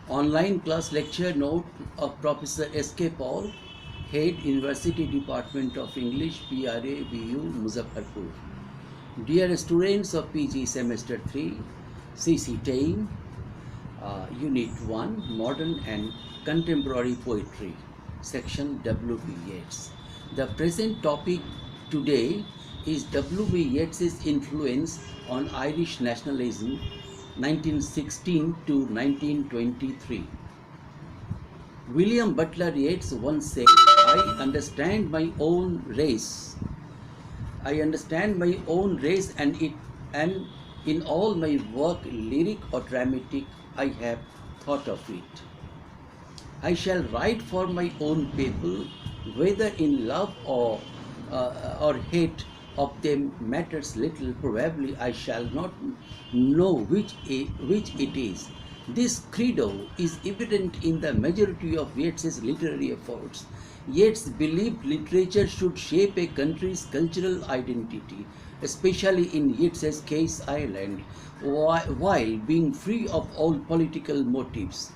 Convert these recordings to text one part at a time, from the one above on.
Online class lecture note of Professor S.K. Paul, Head University Department of English, BRABU, Muzaffarpur. Dear students of PG Semester 3, CC Team, Unit 1, Modern and Contemporary Poetry, Section W.B. Yeats. The present topic today is W.B. Yeats's influence on Irish nationalism 1916 to 1923. William Butler Yeats once said, I understand my own race. I understand my own race and in all my work, lyric or dramatic, I have thought of it. I shall write for my own people, whether in love or hate of them matters little. Probably I shall not know which it is. This credo is evident in the majority of Yeats's literary efforts. Yeats believed literature should shape a country's cultural identity, especially in Yeats's case Ireland, while being free of all political motives.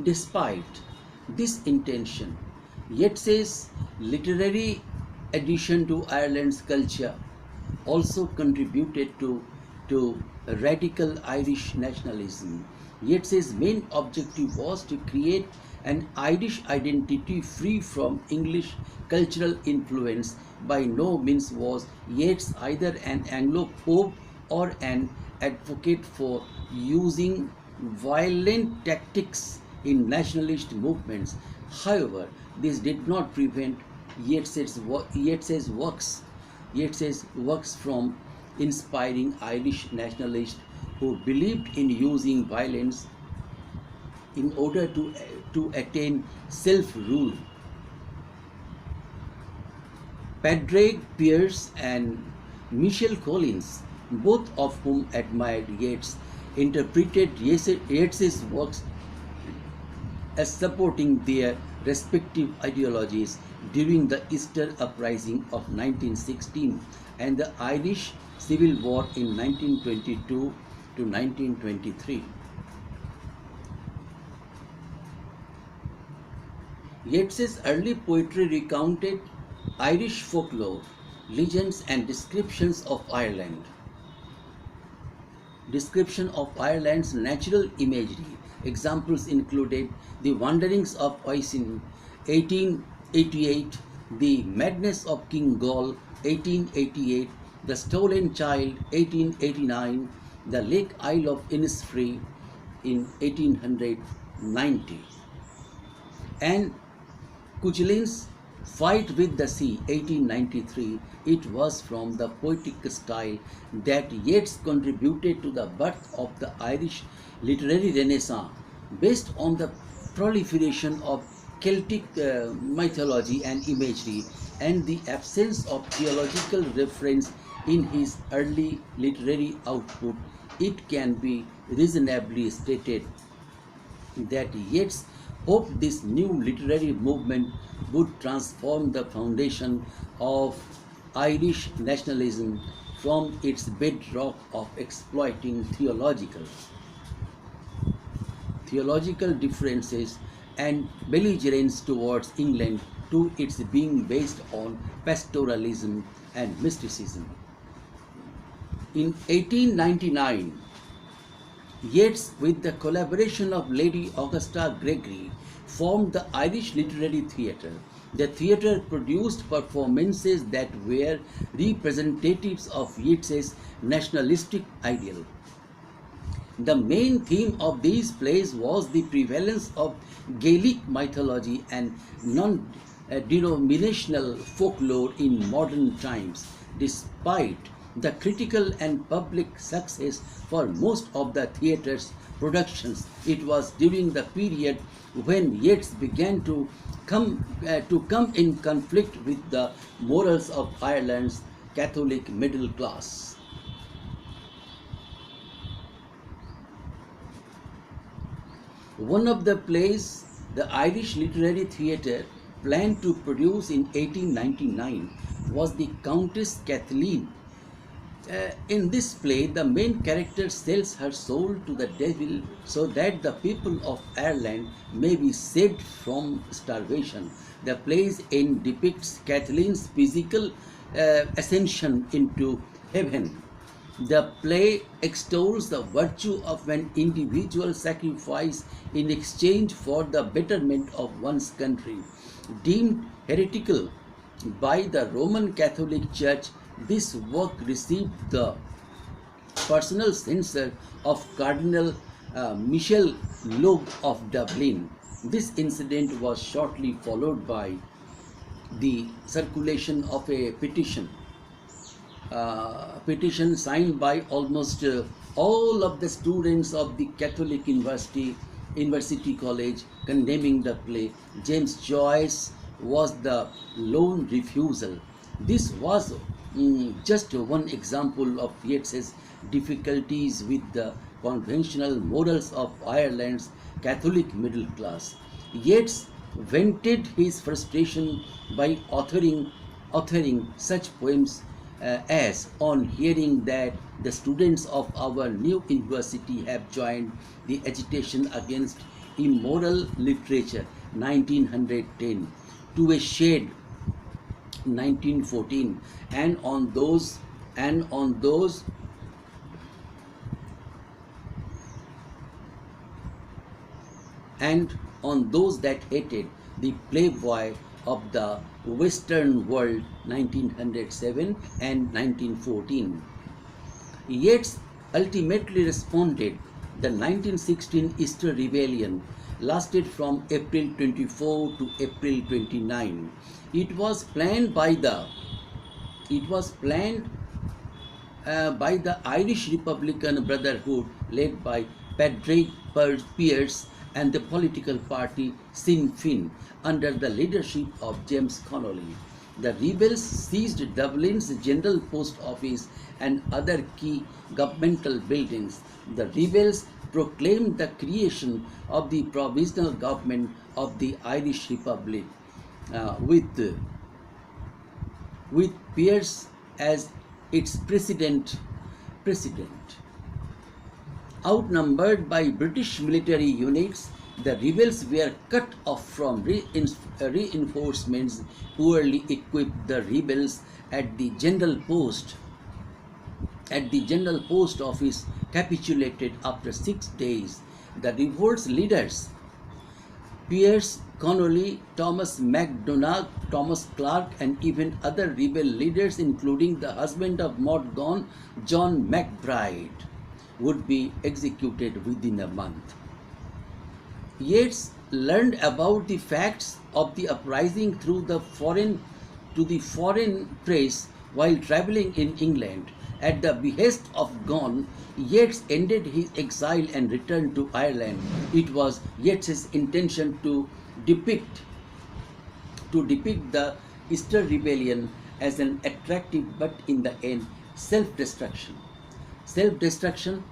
Despite this intention, Yeats's literary addition to Ireland's culture also contributed to radical Irish nationalism. Yeats's main objective was to create an Irish identity free from English cultural influence. By no means was Yeats either an Anglo-Pope or an advocate for using violent tactics in nationalist movements. However, this did not prevent Yeats's works from inspiring Irish nationalists who believed in using violence in order to attain self-rule. Padraig Pearse and Michel Collins, both of whom admired Yeats, interpreted Yeats's works as supporting their respective ideologies during the Easter Uprising of 1916 and the Irish Civil War in 1922 to 1923. Yeats's early poetry recounted Irish folklore, legends and descriptions of Ireland. Description of Ireland's natural imagery. Examples included The Wanderings of Oisin, 1888, The Madness of King Gall, 1888, The Stolen Child, 1889, The Lake Isle of Innisfree in 1890, and Cuchulin's Fight with the Sea, 1893. It was from the poetic style that Yeats contributed to the birth of the Irish literary renaissance, based on the proliferation of Celtic mythology and imagery and the absence of theological reference in his early literary output. It can be reasonably stated that Yeats hoped this new literary movement would transform the foundation of Irish nationalism from its bedrock of exploiting theological differences and belligerence towards England to its being based on pastoralism and mysticism. In 1899, Yeats, with the collaboration of Lady Augusta Gregory, formed the Irish Literary Theatre. The theatre produced performances that were representatives of Yeats's nationalistic ideal. The main theme of these plays was the prevalence of Gaelic mythology and non-denominational folklore in modern times. Despite the critical and public success for most of the theatre's productions, it was during the period when Yeats began to come in conflict with the morals of Ireland's Catholic middle class. One of the plays the Irish Literary Theatre planned to produce in 1899 was the Countess Kathleen, In this play, the main character sells her soul to the devil so that the people of Ireland may be saved from starvation. The play's end depicts Kathleen's physical ascension into heaven. The play extols the virtue of an individual sacrifice in exchange for the betterment of one's country. Deemed heretical by the Roman Catholic Church, this work received the personal censure of Cardinal Michel Loeb of Dublin. This incident was shortly followed by the circulation of a petition signed by almost all of the students of the Catholic University College condemning the play. James Joyce was the lone refusal. This was just one example of Yeats's difficulties with the conventional morals of Ireland's Catholic middle class. Yeats vented his frustration by authoring such poems as on hearing that the students of our new university have joined the agitation against immoral literature 1910 to a shade 1914 and on those and on those and on those that hated the playboy of the Western world 1907 and 1914. Yeats ultimately responded. The 1916 Easter Rebellion lasted from April 24 to April 29. It was planned by the Irish Republican Brotherhood led by Padraig Pearse and the political party Sinn Féin under the leadership of James Connolly. The rebels seized Dublin's General Post Office and other key governmental buildings. The rebels proclaimed the creation of the provisional government of the Irish Republic with Pearse as its president. Outnumbered by British military units, the rebels were cut off from reinforcements. Poorly equipped, the rebels at the General Post Office capitulated after 6 days. The revolt's leaders, Pearse, Connolly, Thomas MacDonagh, Thomas Clark, and even other rebel leaders, including the husband of Maud Gonne, John MacBride, would be executed within a month. Yeats learned about the facts of the uprising through the foreign press while traveling in England. At the behest of Gonne, Yeats ended his exile and returned to Ireland. It was Yeats's intention to depict the Easter Rebellion as an attractive but in the end self-destructive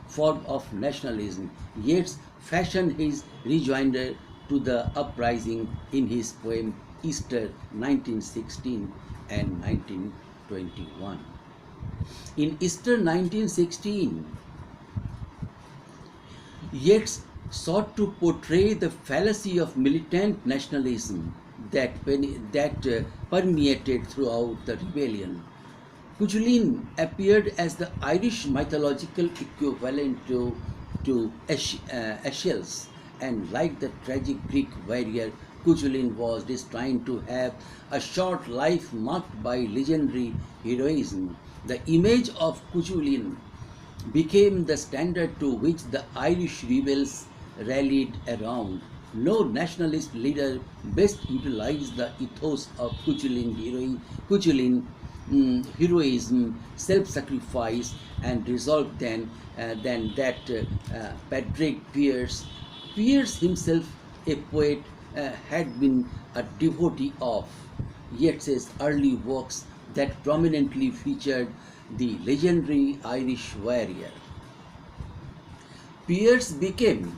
form of nationalism. Yeats fashioned his rejoinder to the uprising in his poem Easter 1916 and 1921. In Easter 1916, Yeats sought to portray the fallacy of militant nationalism that permeated throughout the rebellion. Cuchulainn appeared as the Irish mythological equivalent to Aeschylus, and like the tragic Greek warrior, Cuchulainn was destined to have a short life marked by legendary heroism. The image of Cuchulainn became the standard to which the Irish rebels rallied around. No nationalist leader best utilized the ethos of Cuchulainn heroism, self-sacrifice, and resolve than that Padraig Pearse. Pearse himself, a poet, had been a devotee of Yeats's early works that prominently featured the legendary Irish warrior. Pearse became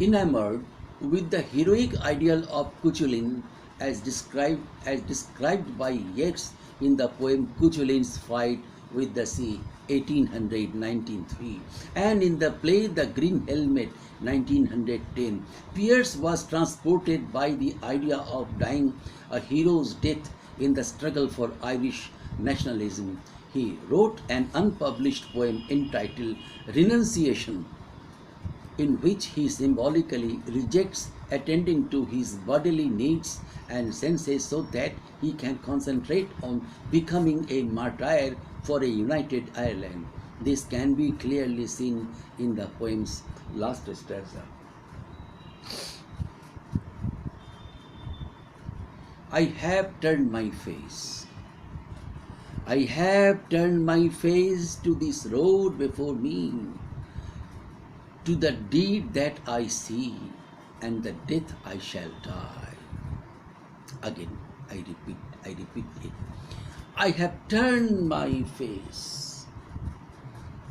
enamored with the heroic ideal of Cuchulain as described by Yeats in the poem Cuchulain's Fight with the Sea 1893 and in the play The Green Helmet 1910. Pierce was transported by the idea of dying a hero's death in the struggle for Irish nationalism. He wrote an unpublished poem entitled Renunciation, in which he symbolically rejects attending to his bodily needs and senses so that he can concentrate on becoming a martyr for a united Ireland. This can be clearly seen in the poem's last stanza. I have turned my face. I have turned my face to this road before me, to the deed that I see, and the death I shall die. Again, I repeat it. I have turned my face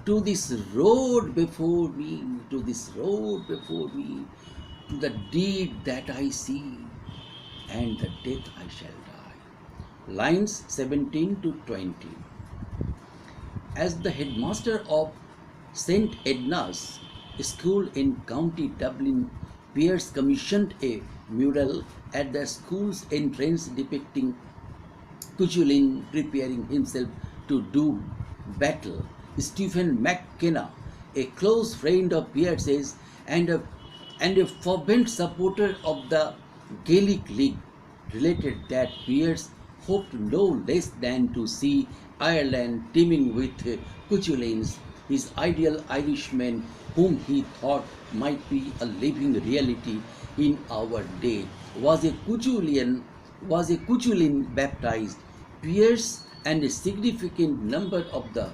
to this road before me, to this road before me, to the deed that I see, and the death I shall die. Lines 17 to 20. As the headmaster of St. Edna's School in County Dublin, Pierce commissioned a mural at the school's entrance depicting Cuchulain preparing himself to do battle. Stephen McKenna, a close friend of Pierce's and a fervent supporter of the Gaelic League, related that Pierce hoped no less than to see Ireland teeming with Cuchulains, his ideal Irishman whom he thought might be a living reality in our day. Was a Cuchulain baptized. Pierce and a significant number of the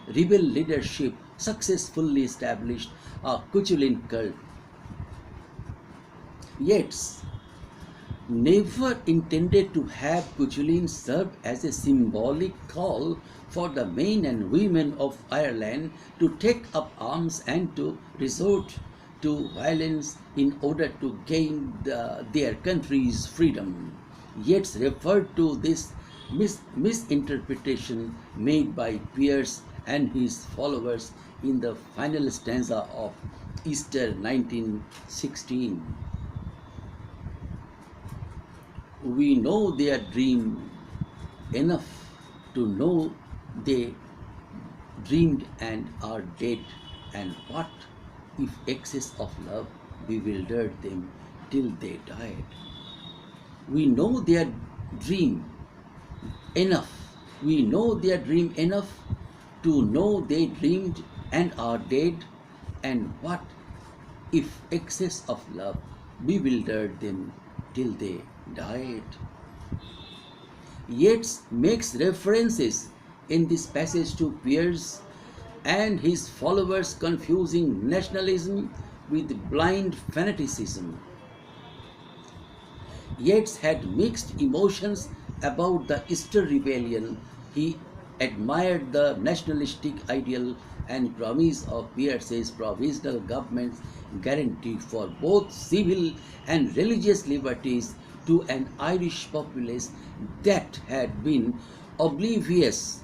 rebel leadership successfully established a Cuchulain cult. Yeats never intended to have Cuchulain serve as a symbolic call for the men and women of Ireland to take up arms and to resort to violence in order to gain their country's freedom. Yeats referred to this misinterpretation made by Pierce and his followers in the final stanza of Easter 1916. We know their dream enough to know they dreamed and are dead, and what if excess of love bewildered them till they died? We know their dream enough. We know their dream enough to know they dreamed and are dead, and what if excess of love bewildered them till they died? Yeats makes references in this passage to Pierce and his followers confusing nationalism with blind fanaticism. Yeats had mixed emotions about the Easter Rebellion. He admired the nationalistic ideal and promise of Pierce's provisional government's guarantee for both civil and religious liberties to an Irish populace that had been oblivious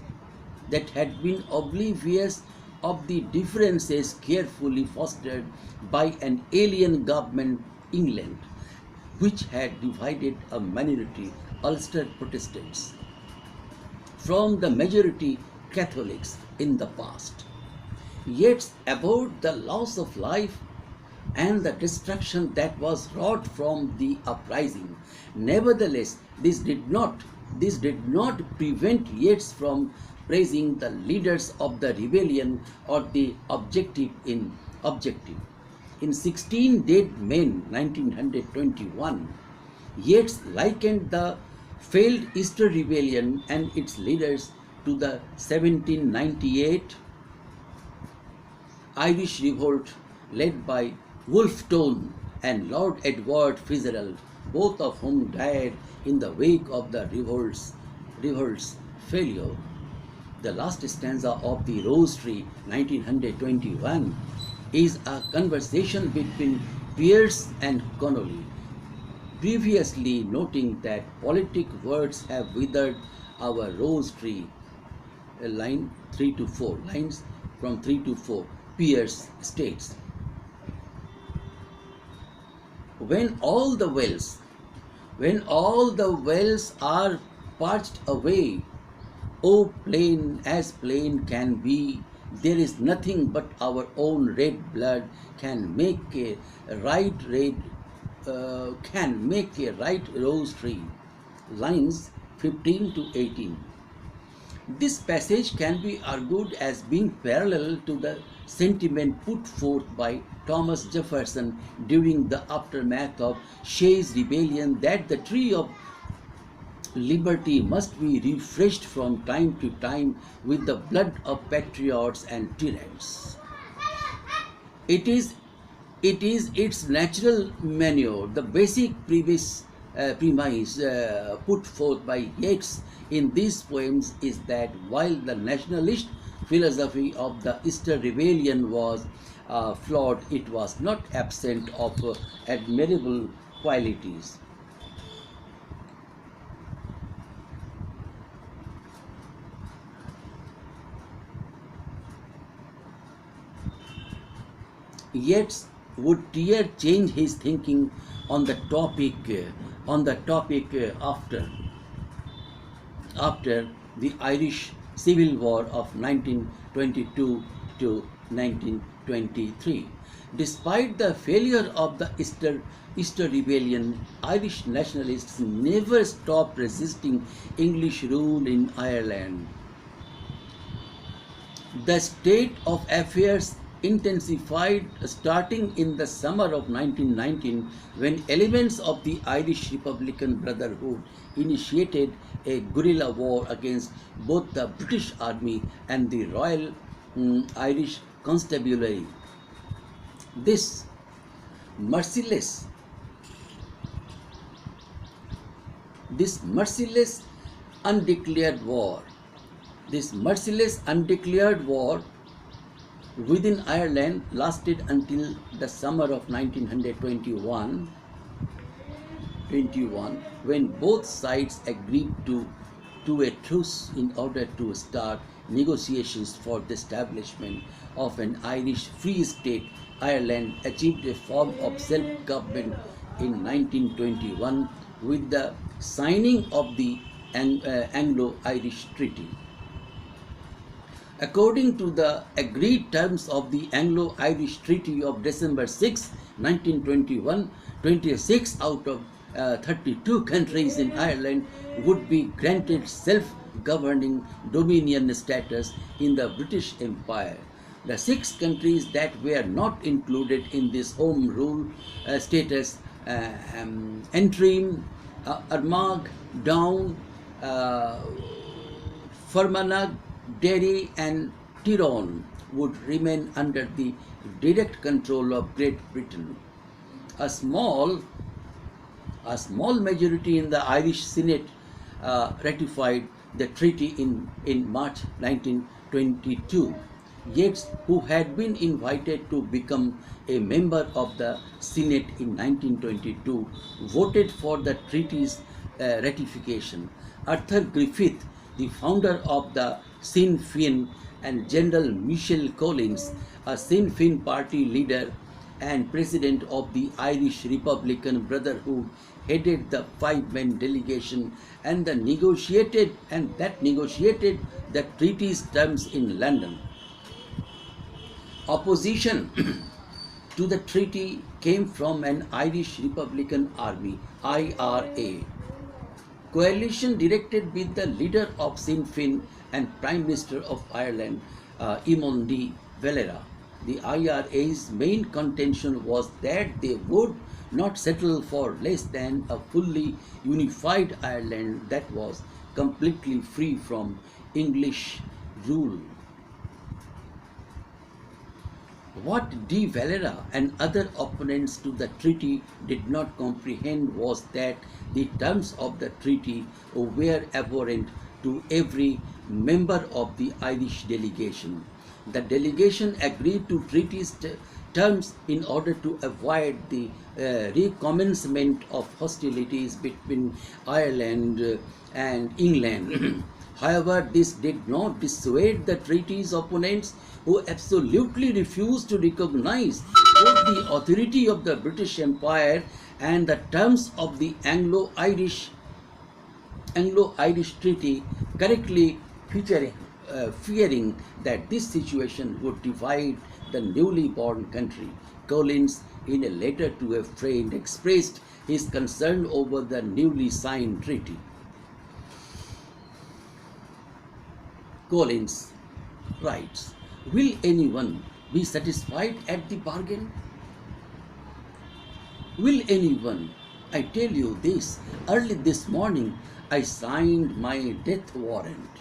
of the differences carefully fostered by an alien government, England, which had divided a minority Ulster Protestants from the majority Catholics in the past. Yet about the loss of life and the destruction that was wrought from the uprising. Nevertheless, this did not prevent Yeats from praising the leaders of the rebellion or the objective. In 16 Dead Men 1921, Yeats likened the failed Easter Rebellion and its leaders to the 1798 Irish Revolt led by Wolfe Tone and Lord Edward Fitzgerald, both of whom died in the wake of the revolt's failure. The last stanza of the Rose Tree 1921 is a conversation between Pierce and Connolly, previously noting that politic words have withered our rose tree. Line 3 to 4, lines from 3 to 4. Pierce states, when all the wells, when all the wells are parched away, O plain can be, there is nothing but our own red blood can make a right red, can make a right rose tree. Lines 15 to 18. This passage can be argued as being parallel to the sentiment put forth by Thomas Jefferson during the aftermath of Shays' rebellion that the tree of liberty must be refreshed from time to time with the blood of patriots and tyrants. It is its natural manure. The basic premise put forth by Yeats in these poems is that while the nationalist philosophy of the Easter Rebellion was flawed, it was not absent of admirable qualities. Yet would Tear change his thinking on the topic after the Irish Civil War of 1922 to 1923. Despite the failure of the Easter Rebellion, Irish nationalists never stopped resisting English rule in Ireland. The state of affairs intensified starting in the summer of 1919 when elements of the Irish Republican Brotherhood initiated a guerrilla war against both the British Army and the Royal Irish Constabulary. This merciless this merciless undeclared war within Ireland lasted until the summer of 1921 when both sides agreed to a truce in order to start negotiations for the establishment of an Irish Free State. Ireland achieved a form of self-government in 1921 with the signing of the Anglo-Irish Treaty. According to the agreed terms of the Anglo-Irish Treaty of December 6, 1921, 26 out of 32 countries in Ireland would be granted self-governing dominion status in the British Empire. The 6 countries that were not included in this home rule status, Antrim, Armagh, Down, Fermanagh, Derry and Tyrone would remain under the direct control of Great Britain. A small majority in the Irish Senate ratified the treaty in March 1922. Yeats, who had been invited to become a member of the Senate in 1922, voted for the treaty's ratification. Arthur Griffith, the founder of the Sinn Féin, and General Michael Collins, a Sinn Féin party leader and president of the Irish Republican Brotherhood, headed the 5-man delegation that negotiated the treaty's terms in London. Opposition to the treaty came from an Irish Republican Army, IRA, coalition directed with the leader of Sinn Féin and Prime Minister of Ireland, Eamon de Valera. The IRA's main contention was that they would not settle for less than a fully unified Ireland that was completely free from English rule. What de Valera and other opponents to the treaty did not comprehend was that the terms of the treaty were abhorrent to every member of the Irish delegation. The delegation agreed to treaty's terms in order to avoid the recommencement of hostilities between Ireland and England. However, this did not dissuade the treaty's opponents, who absolutely refused to recognize both the authority of the British Empire and the terms of the Anglo-Irish Treaty, correctly fearing that this situation would divide the newly born country. Collins, in a letter to a friend, expressed his concern over the newly signed treaty. Collins writes, "Will anyone be satisfied at the bargain? Will anyone? I tell you this, early this morning I signed my death warrant.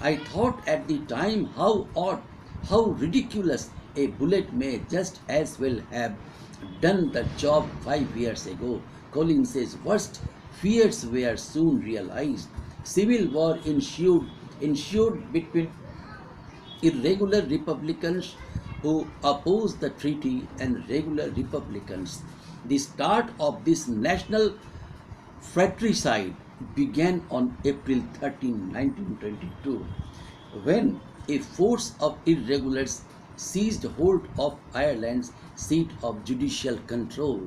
I thought at the time how odd, how ridiculous, a bullet may just as well have done the job 5 years ago." Collins's worst fears were soon realized. Civil war ensued between irregular Republicans who opposed the treaty and regular Republicans. The start of this national fratricide began on April 13, 1922, when a force of irregulars seized hold of Ireland's seat of judicial control.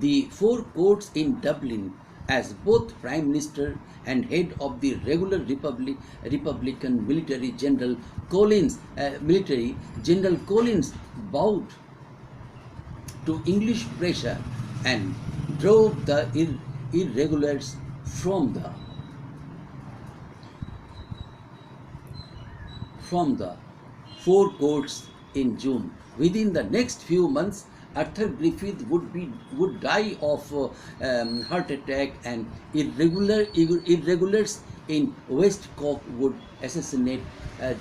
The four courts in Dublin, as both Prime Minister and head of the regular Republican military General Collins, bowed to English pressure and drove the irregulars from the four courts in June. Within the next few months, Arthur Griffith would die of heart attack, and irregulars in West Cork would assassinate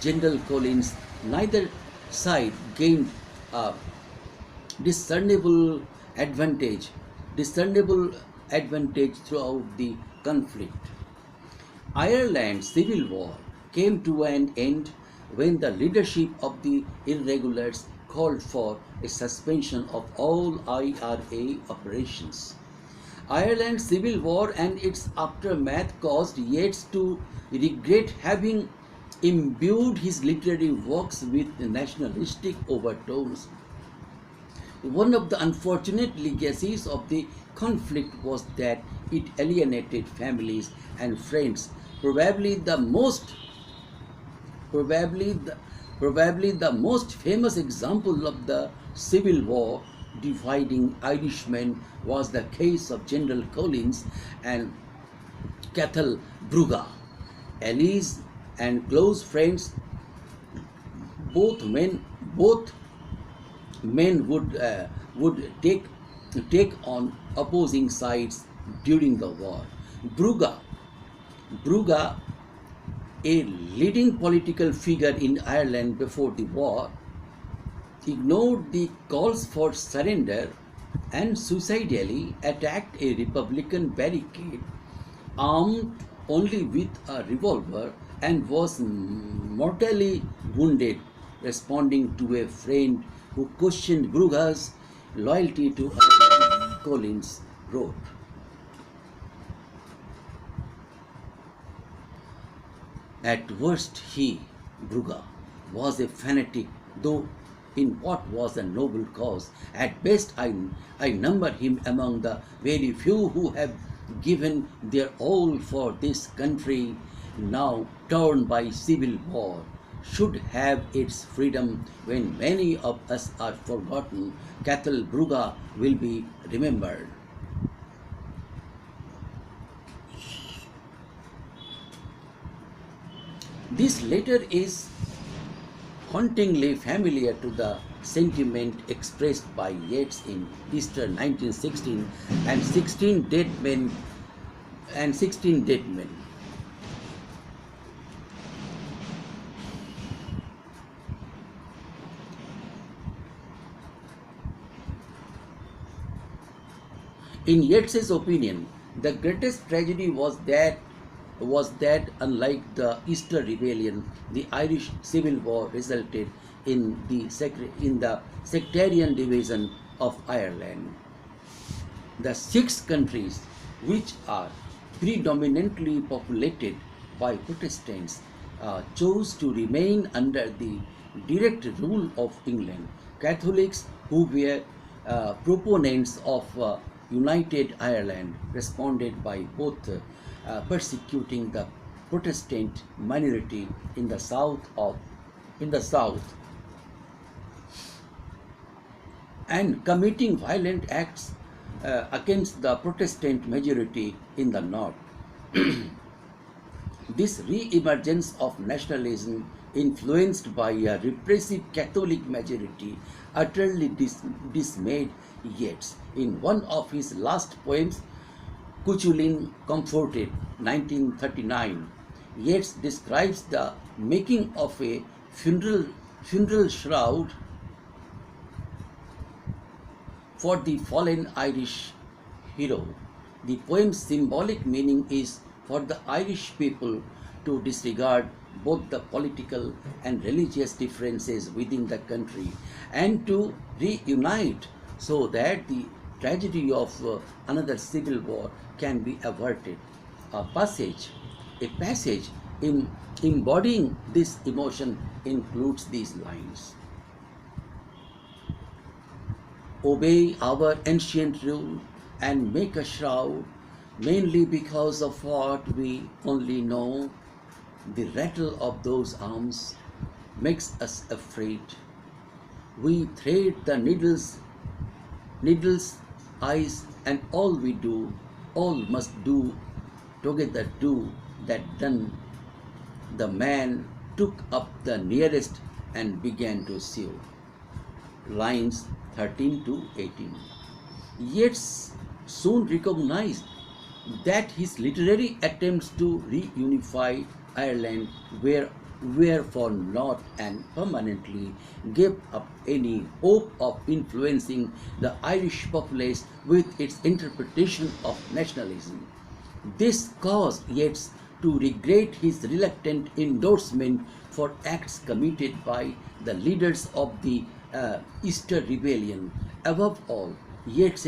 General Collins. Neither side gained a discernible advantage throughout the conflict. Ireland's civil war came to an end when the leadership of the irregulars called for a suspension of all IRA operations. Ireland's civil war and its aftermath caused Yeats to regret having imbued his literary works with nationalistic overtones. One of the unfortunate legacies of the conflict was that it alienated families and friends. Probably the most famous example of the Civil War dividing Irishmen was the case of General Collins and Cathal Brugha. Allies and close friends, both men would take on opposing sides during the war. Brugha, a leading political figure in Ireland before the war, ignored the calls for surrender and suicidally attacked a Republican barricade armed only with a revolver and was mortally wounded, responding to a friend who questioned Brugha's loyalty to Ireland. Collins wrote, "At worst he, Brugha, was a fanatic, though in what was a noble cause. At best I number him among the very few who have given their all for this country, now torn by civil war, should have its freedom. When many of us are forgotten, Cathal Brugha will be remembered." This letter is hauntingly familiar to the sentiment expressed by Yeats in Easter 1916 and 16 Dead Men. In Yeats's opinion, the greatest tragedy was that unlike the Easter Rebellion, the Irish Civil War resulted in the sectarian division of Ireland. The six countries, which are predominantly populated by Protestants, chose to remain under the direct rule of England. Catholics, who were proponents of United Ireland, responded by both persecuting the Protestant minority in the south and committing violent acts against the Protestant majority in the north. This re-emergence of nationalism, influenced by a repressive Catholic majority, utterly dismayed Yeats. In one of his last poems, Cuchulainn Comforted, 1939, Yeats describes the making of a funeral shroud for the fallen Irish hero. The poem's symbolic meaning is for the Irish people to disregard both the political and religious differences within the country and to reunite so that the tragedy of another civil war can be averted. A passage in embodying this emotion includes these lines. Obey our ancient rule and make a shroud, mainly because of what we only know. The rattle of those arms makes us afraid. We thread the needle's eyes, and all we do, all must do, together do that done. The man took up the nearest and began to sew. Lines 13 to 18. Yeats soon recognized that his literary attempts to reunify Ireland were for naught and permanently gave up any hope of influencing the Irish populace with its interpretation of nationalism. This caused Yeats to regret his reluctant endorsement for acts committed by the leaders of the Easter Rebellion. Above all, Yeats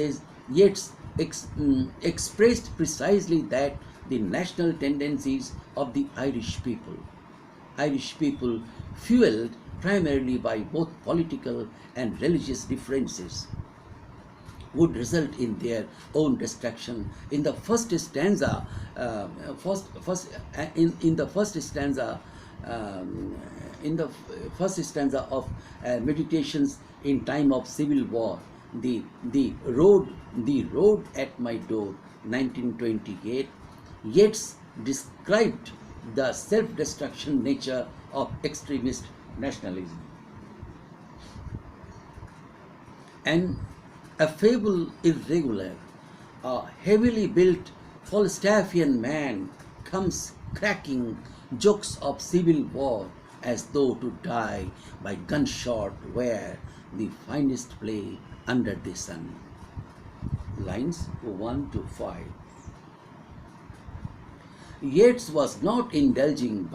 expressed precisely that the national tendencies of the Irish people, fueled primarily by both political and religious differences, would result in their own destruction. In the first stanza, of Meditations in Time of Civil War, the road at my door, 1928, Yeats described the self-destruction nature of extremist nationalism. An affable, irregular, heavily built Falstaffian man comes cracking jokes of civil war as though to die by gunshot were the finest play under the sun. Lines 1 to 5. Yeats was not indulging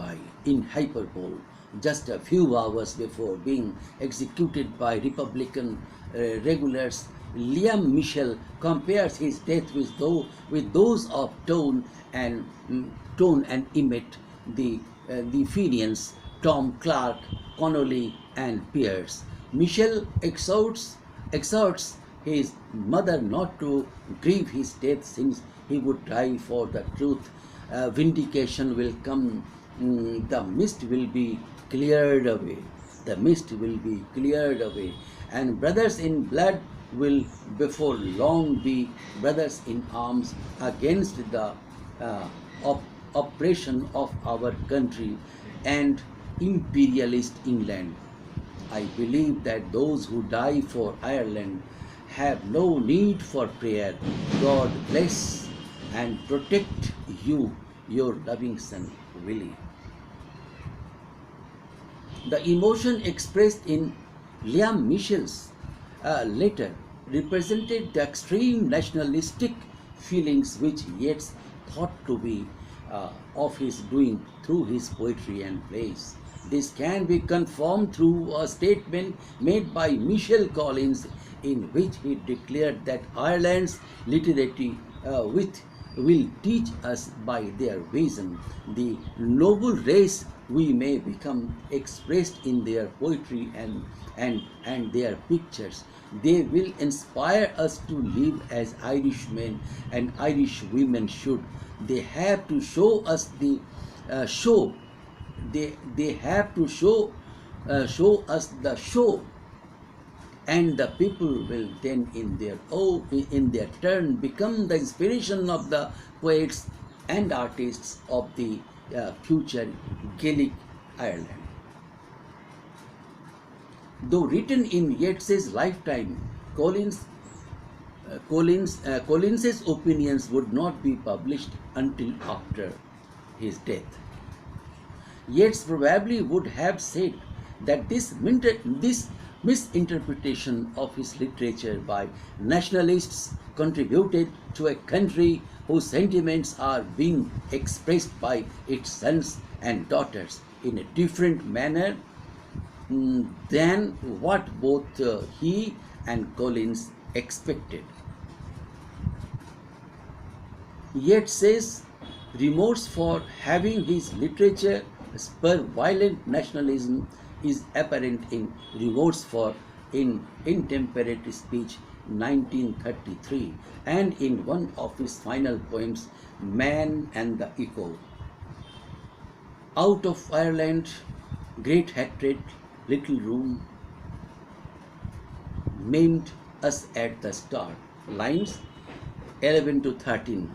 in hyperbole. Just a few hours before being executed by Republican regulars, Liam Michel compares his death with those of Tone and Emmett, the Fenians, Tom Clark, Connolly, and Pierce. Michel exhorts his mother not to grieve his death, since he would die for the truth. Vindication will come. The mist will be cleared away. The mist will be cleared away, and brothers in blood will before long be brothers in arms against the oppression of our country and imperialist England. I believe that those who die for Ireland have no need for prayer. God bless and protect you, your loving son, Willie. The emotion expressed in Liam Michel's letter represented the extreme nationalistic feelings which Yeats thought to be of his doing through his poetry and plays. This can be confirmed through a statement made by Michel Collins in which he declared that Ireland's literati will teach us by their vision the noble race we may become, expressed in their poetry and their pictures. They will inspire us to live as Irishmen and Irish women should. They have to show us the show. They have to show us the show, and the people will then in their turn become the inspiration of the poets and artists of the future Gaelic Ireland. Though written in Yeats's lifetime, Collins's opinions would not be published until after his death. Yeats probably would have said that this misinterpretation of his literature by nationalists contributed to a country whose sentiments are being expressed by its sons and daughters in a different manner than what both he and Collins expected. Yet says remorse for having his literature spur violent nationalism is apparent in Remorse for Intemperate Speech 1933 and in one of his final poems, Man and the Echo. Out of Ireland, great hatred, little room, maimed us at the start. Lines 11 to 13.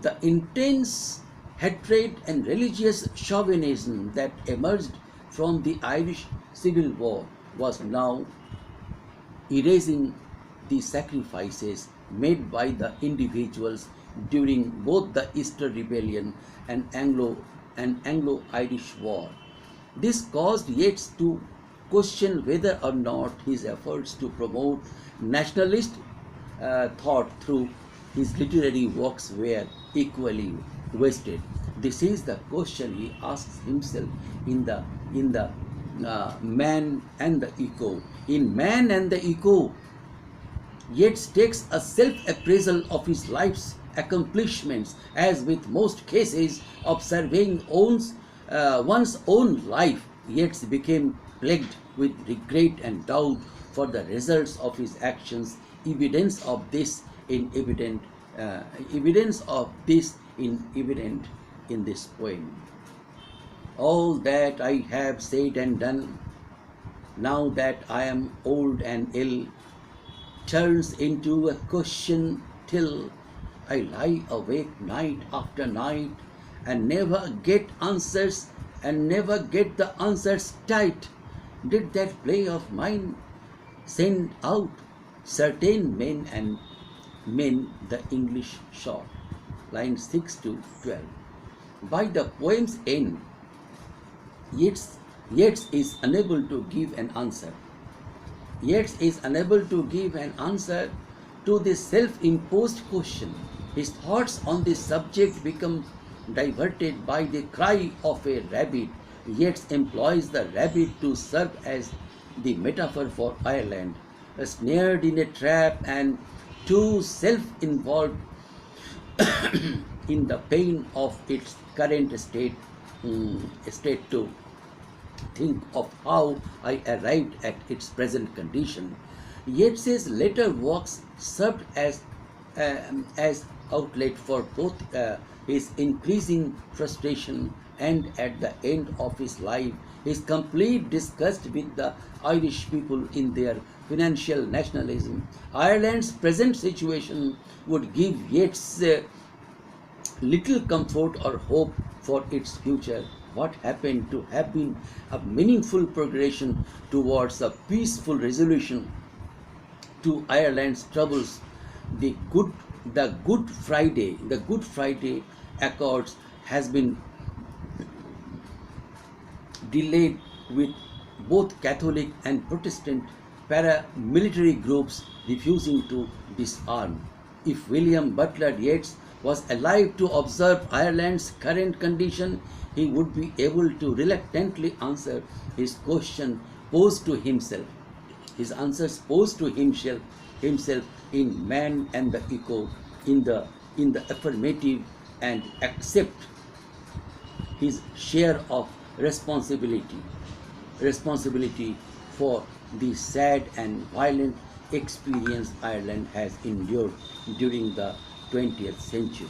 The intense hatred and religious chauvinism that emerged from the Irish Civil War was now erasing the sacrifices made by the individuals during both the Easter Rebellion and Anglo-Irish War. This caused Yeats to question whether or not his efforts to promote nationalist thought through his literary works were equally wasted. This is the question he asks himself in the Man and the Echo. In Man and the Echo, Yeats takes a self-appraisal of his life's accomplishments, as with most cases of surveying one's own life. Yeats became plagued with regret and doubt for the results of his actions. Evidence of this evident in this poem. All that I have said and done, now that I am old and ill, turns into a question till I lie awake night after night and never get answers and never get the answers tight. Did that play of mine send out certain men the English short? Lines 6 to 12. By the poem's end, Yeats is unable to give an answer. Yeats is unable to give an answer to this self-imposed question. His thoughts on this subject become diverted by the cry of a rabbit. Yeats employs the rabbit to serve as the metaphor for Ireland, snared in a trap and too self-involved in the pain of its current state to think of how I arrived at its present condition. Yeats's later works served as outlet for both his increasing frustration and, at the end of his life, his complete disgust with the Irish people in their financial nationalism. Ireland's present situation would give Yeats little comfort or hope for its future. What happened to have been a meaningful progression towards a peaceful resolution to Ireland's troubles? The Good Friday Accords has been delayed, with both Catholic and Protestant paramilitary groups refusing to disarm. If William Butler Yeats was alive to observe Ireland's current condition, he would be able to reluctantly answer his question posed to himself. His answers posed to himself in Man and the Echo, in the affirmative, and accept his share of responsibility for the sad and violent experience Ireland has endured during the 20th century.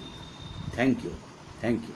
Thank you. Thank you.